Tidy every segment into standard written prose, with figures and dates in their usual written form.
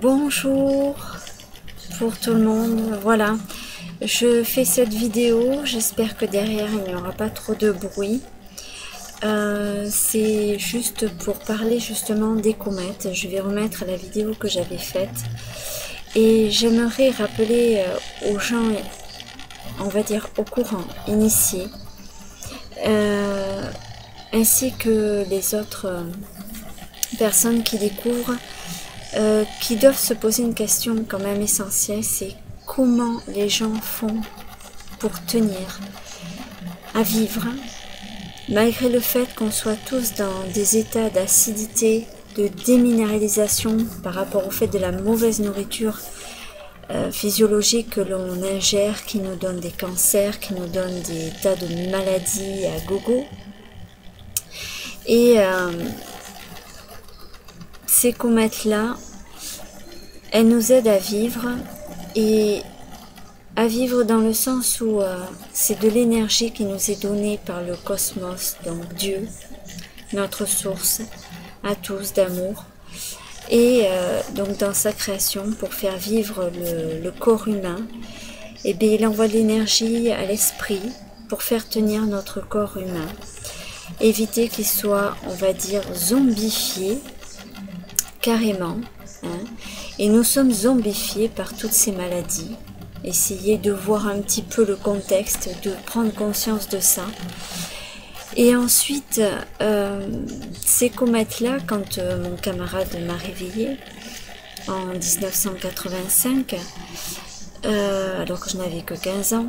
Bonjour pour tout le monde, voilà, je fais cette vidéo, j'espère que derrière il n'y aura pas trop de bruit. C'est juste pour parler justement des comètes. Je vais remettre la vidéo que j'avais faite et j'aimerais rappeler aux gens, on va dire au courant, initiés, ainsi que les autres personnes qui découvrent, qui doivent se poser une question quand même essentielle, c'est comment les gens font pour tenir à vivre, malgré le fait qu'on soit tous dans des états d'acidité, de déminéralisation par rapport au fait de la mauvaise nourriture physiologique que l'on ingère, qui nous donne des cancers, qui nous donne des tas de maladies à gogo. Et ces comètes-là, elles nous aident à vivre, et à vivre dans le sens où c'est de l'énergie qui nous est donnée par le cosmos, donc Dieu, notre source à tous d'amour, et donc dans sa création pour faire vivre le corps humain, et bien il envoie de l'énergie à l'esprit pour faire tenir notre corps humain, éviter qu'il soit, on va dire, zombifié carrément, hein. Et nous sommes zombifiés par toutes ces maladies. Essayez de voir un petit peu le contexte, de prendre conscience de ça. Et ensuite, ces comètes-là, quand mon camarade m'a réveillée en 1985, alors que je n'avais que 15 ans,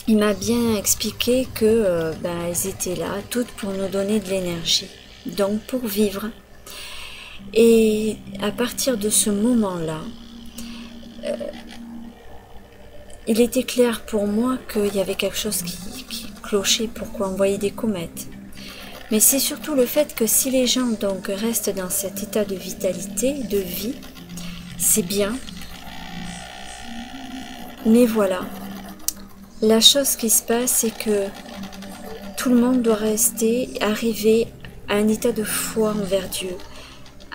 il m'a bien expliqué que elles étaient là, toutes pour nous donner de l'énergie, donc pour vivre. Et à partir de ce moment-là, il était clair pour moi qu'il y avait quelque chose qui clochait, pourquoi on voyait des comètes. Mais c'est surtout le fait que si les gens donc restent dans cet état de vitalité, de vie, c'est bien. Mais voilà, la chose qui se passe, c'est que tout le monde doit rester, arriver à un état de foi envers Dieu,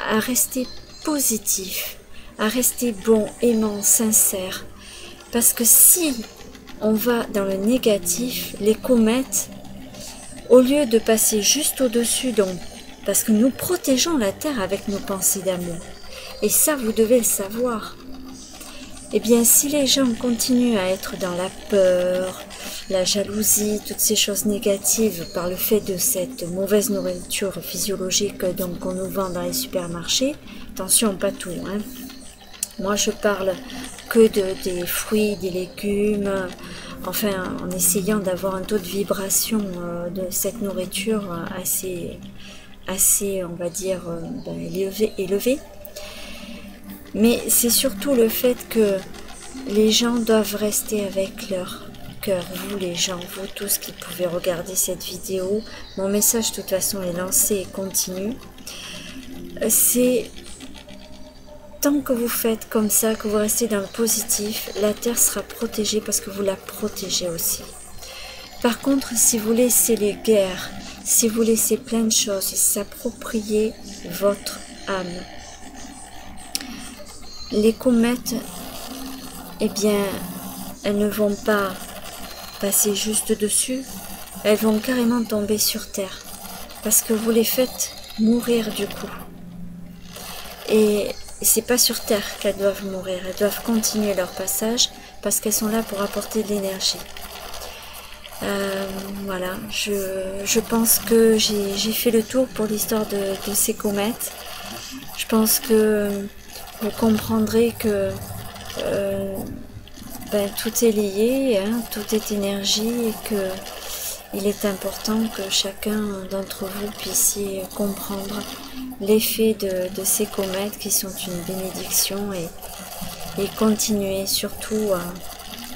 à rester positif, à rester bon, aimant, sincère. Parce que si on va dans le négatif, les comètes, au lieu de passer juste au-dessus, donc, parce que nous protégeons la Terre avec nos pensées d'amour, et ça vous devez le savoir, eh bien si les gens continuent à être dans la peur, la jalousie, toutes ces choses négatives par le fait de cette mauvaise nourriture physiologique donc qu'on nous vend dans les supermarchés, attention, pas tout, hein. Moi je parle que des fruits, des légumes, enfin en essayant d'avoir un taux de vibration de cette nourriture assez on va dire élevé. Mais c'est surtout le fait que les gens doivent rester avec leur cœur, vous les gens, vous tous qui pouvez regarder cette vidéo, mon message de toute façon est lancé et continue, c'est tant que vous faites comme ça, que vous restez dans le positif, la Terre sera protégée parce que vous la protégez aussi. Par contre, si vous laissez les guerres, si vous laissez plein de choses s'approprier votre âme, les comètes, eh bien, elles ne vont pas passer juste dessus, elles vont carrément tomber sur Terre, parce que vous les faites mourir du coup. Et c'est pas sur Terre qu'elles doivent mourir, elles doivent continuer leur passage, parce qu'elles sont là pour apporter de l'énergie. Voilà, je pense que j'ai fait le tour pour l'histoire de ces comètes. Je pense que vous comprendrez que tout est lié, hein, tout est énergie, et que il est important que chacun d'entre vous puissiez comprendre l'effet de ces comètes qui sont une bénédiction, et continuer surtout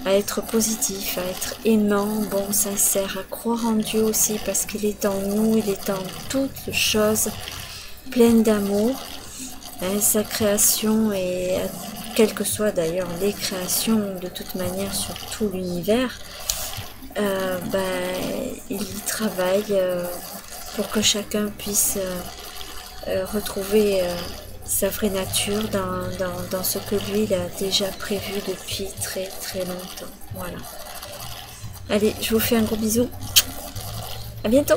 à être positif, à être aimant, bon, sincère, à croire en Dieu aussi, parce qu'il est en nous, il est en toutes choses, pleine d'amour, hein, sa création, et quelles que soient d'ailleurs les créations de toute manière sur tout l'univers, il y travaille pour que chacun puisse retrouver sa vraie nature, dans ce que lui il a déjà prévu depuis très très longtemps. Voilà. Allez, je vous fais un gros bisou. À bientôt.